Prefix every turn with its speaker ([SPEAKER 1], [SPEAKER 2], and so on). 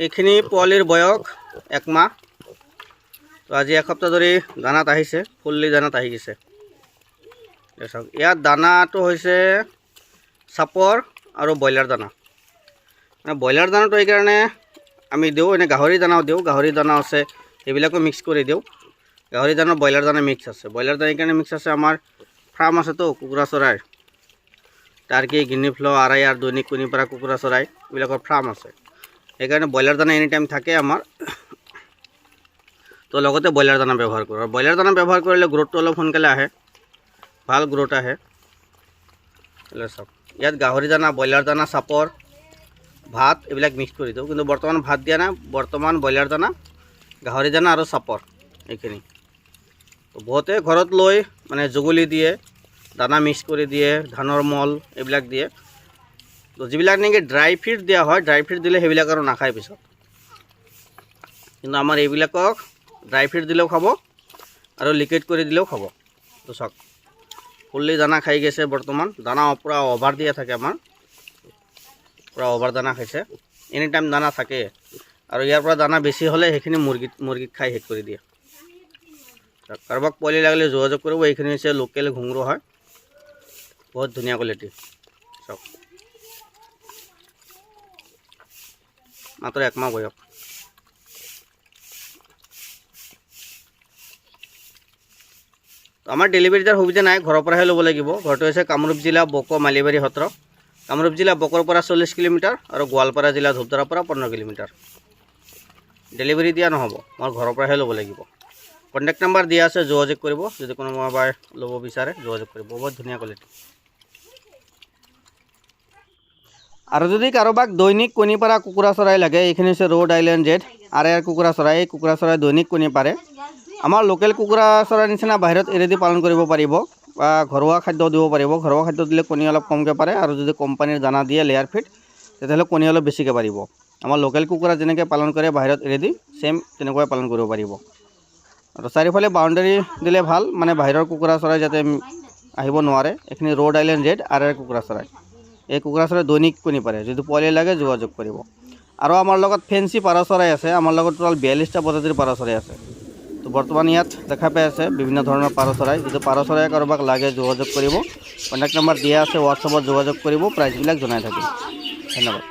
[SPEAKER 1] এইখিনি পোৱালিৰ বয়স 1 মাহ। তো আজি এসপ্তাহ ধৰি দানাত আহিছে, ফুল্লি দানাত আহি গৈছে। চাওক ইয়াত দানাটো হৈছে চাপৰ আৰু ব্ৰইলাৰ দানা। মানে ব্ৰইলাৰ দানাটো এইকাৰণে আমি দিওঁ, এনে গাহৰি দানাও দিওঁ, গাহৰি দানা আছে সেইবিলাকো মিক্স কৰি দিওঁ। গাহৰি দানা ব্ৰইলাৰ দানা মিক্স আছে। ব্ৰইলাৰ দানা এইকাৰণে মিক্স আছে, আমাৰ ফাৰ্ম আছেতো কুকুৰা চৰাইৰ, টাৰ্কি, গিনি ফ্ল, আৰায়াৰ, দৈনিক কণী পৰা কুকুৰা চৰাই এইবিলাকৰ ফাৰ্ম আছে। সেইকাৰণে ব্ৰইলাৰ দানা এনি টাইম থাকে আমাৰ। তো লগতে ব্ৰইলাৰ দানা ব্যৱহাৰ কৰোঁ। আৰু ব্ৰইলাৰ দানা ব্যৱহাৰ কৰিলে গ্ৰোথটো অলপ সোনকালে আহে, ভাল গ্ৰোথ আহে। চাওক ইয়াত গাহৰি দানা, ব্ৰইলাৰ দানা, চাপৰ, ভাত এইবিলাক মিক্স কৰি দিওঁ। কিন্তু বৰ্তমান ভাত দিয়া নাই, বৰ্তমান ব্ৰইলাৰ দানা, গাহৰি দানা আৰু চাপৰ এইখিনি। তো বহুতে ঘৰত লৈ মানে জুগুলি দিয়ে, দানা মিক্স কৰি দিয়ে, ধানৰ মল এইবিলাক দিয়ে। তো যিবিলাক নেকি ড্ৰাই ফিড দিয়া হয়, ড্ৰাই ফিড দিলে সেইবিলাক আৰু নাখায় পিছত। কিন্তু আমাৰ এইবিলাকক ড্ৰাই ফিড দিলেও খাব আৰু লিকুইড কৰি দিলেও খাব। তো চাওক ফুল্লি দানা খাই গৈছে বৰ্তমান। দানা পূৰা অভাৰ দিয়া থাকে আমাৰ, পূৰা অভাৰ দানা খাইছে। এনি টাইম দানা থাকে। আৰু ইয়াৰ পৰা দানা বেছি হ'লে সেইখিনি মুৰ্গীক খাই শেষ কৰি দিয়ে। কাৰোবাক পোৱালি লাগিলে যোগাযোগ কৰিব। এইখিনি হৈছে লোকেল ঘুংৰু হয়, বহুত ধুনীয়া কোৱালিটি। চাওক মাত্ৰ 1 মাহ বয়স। আমাৰ ডেলিভাৰী দিয়াৰ সুবিধা নাই, ঘৰৰ পৰাহে ল'ব লাগিব। ঘৰটো হৈছে কামৰূপ জিলা বক মালিবাৰী সত্ৰ। কামৰূপ জিলা বকৰ পৰা 40 কিলোমিটাৰ আৰু গোৱালপাৰা জিলা ধূপধাৰাৰ পৰা 15 কিলোমিটাৰ। ডেলিভাৰী দিয়া নহ'ব, মই ঘৰৰ পৰাহে ল'ব লাগিব। কণ্টেক্ট নাম্বাৰ দিয়া আছে, যোগাযোগ কৰিব। যদি কোনোবাই ল'ব বিচাৰে যোগাযোগ কৰিব। বহুত ধুনীয়া কোৱালিটি। আৰু যদি কাৰোবাক দৈনিক কণী পৰা কুকুৰা চৰাই লাগে, এইখিনি হৈছে ৰ'ড আইলেণ্ড জেড আৰায়াৰ কুকুৰা চৰাই। এই কুকুৰা চৰাই দৈনিক কণী পাৰে। আমাৰ লোকেল কুকুৰা চৰাইৰ নিচিনা বাহিৰত এৰি দি পালন কৰিব পাৰিব, বা ঘৰুৱা খাদ্য দিব পাৰিব। ঘৰুৱা খাদ্য দিলে কণী অলপ কমকৈ পাৰে, আৰু যদি কোম্পানীৰ দানা দিয়ে লেয়াৰ ফিড, তেতিয়াহ'লে কণী অলপ বেছিকৈ পাৰিব। আমাৰ লোকেল কুকুৰা যেনেকৈ পালন কৰে বাহিৰত এৰি দি, ছেম তেনেকুৱাই পালন কৰিব পাৰিব। আৰু চাৰিওফালে বাউণ্ডেৰী দিলে ভাল, মানে বাহিৰৰ কুকুৰা চৰাই যাতে আহিব নোৱাৰে। এইখিনি ৰ'ড আইলেণ্ড জেড আৰায়াৰ কুকুৰা চৰাই। এই কুকুৰা চৰাই দৈনিক কণী পাৰে। যদি পোৱালি লাগে যোগাযোগ কৰিব। আৰু আমাৰ লগত ফেঞ্চি পাৰ চৰাই আছে। আমাৰ লগত টোটেল 42টা প্ৰজাতিৰ পাৰ চৰাই আছে। তো বৰ্তমান ইয়াত দেখা পাই আছে বিভিন্ন ধৰণৰ পাৰ চৰাই। যদি পাৰ চৰাই কাৰোবাক লাগে যোগাযোগ কৰিব। কণ্টেক্ট নম্বৰ দিয়া আছে, হোৱাটছআপত যোগাযোগ কৰিব। প্ৰাইচবিলাক জনাই থাকিম। ধন্যবাদ।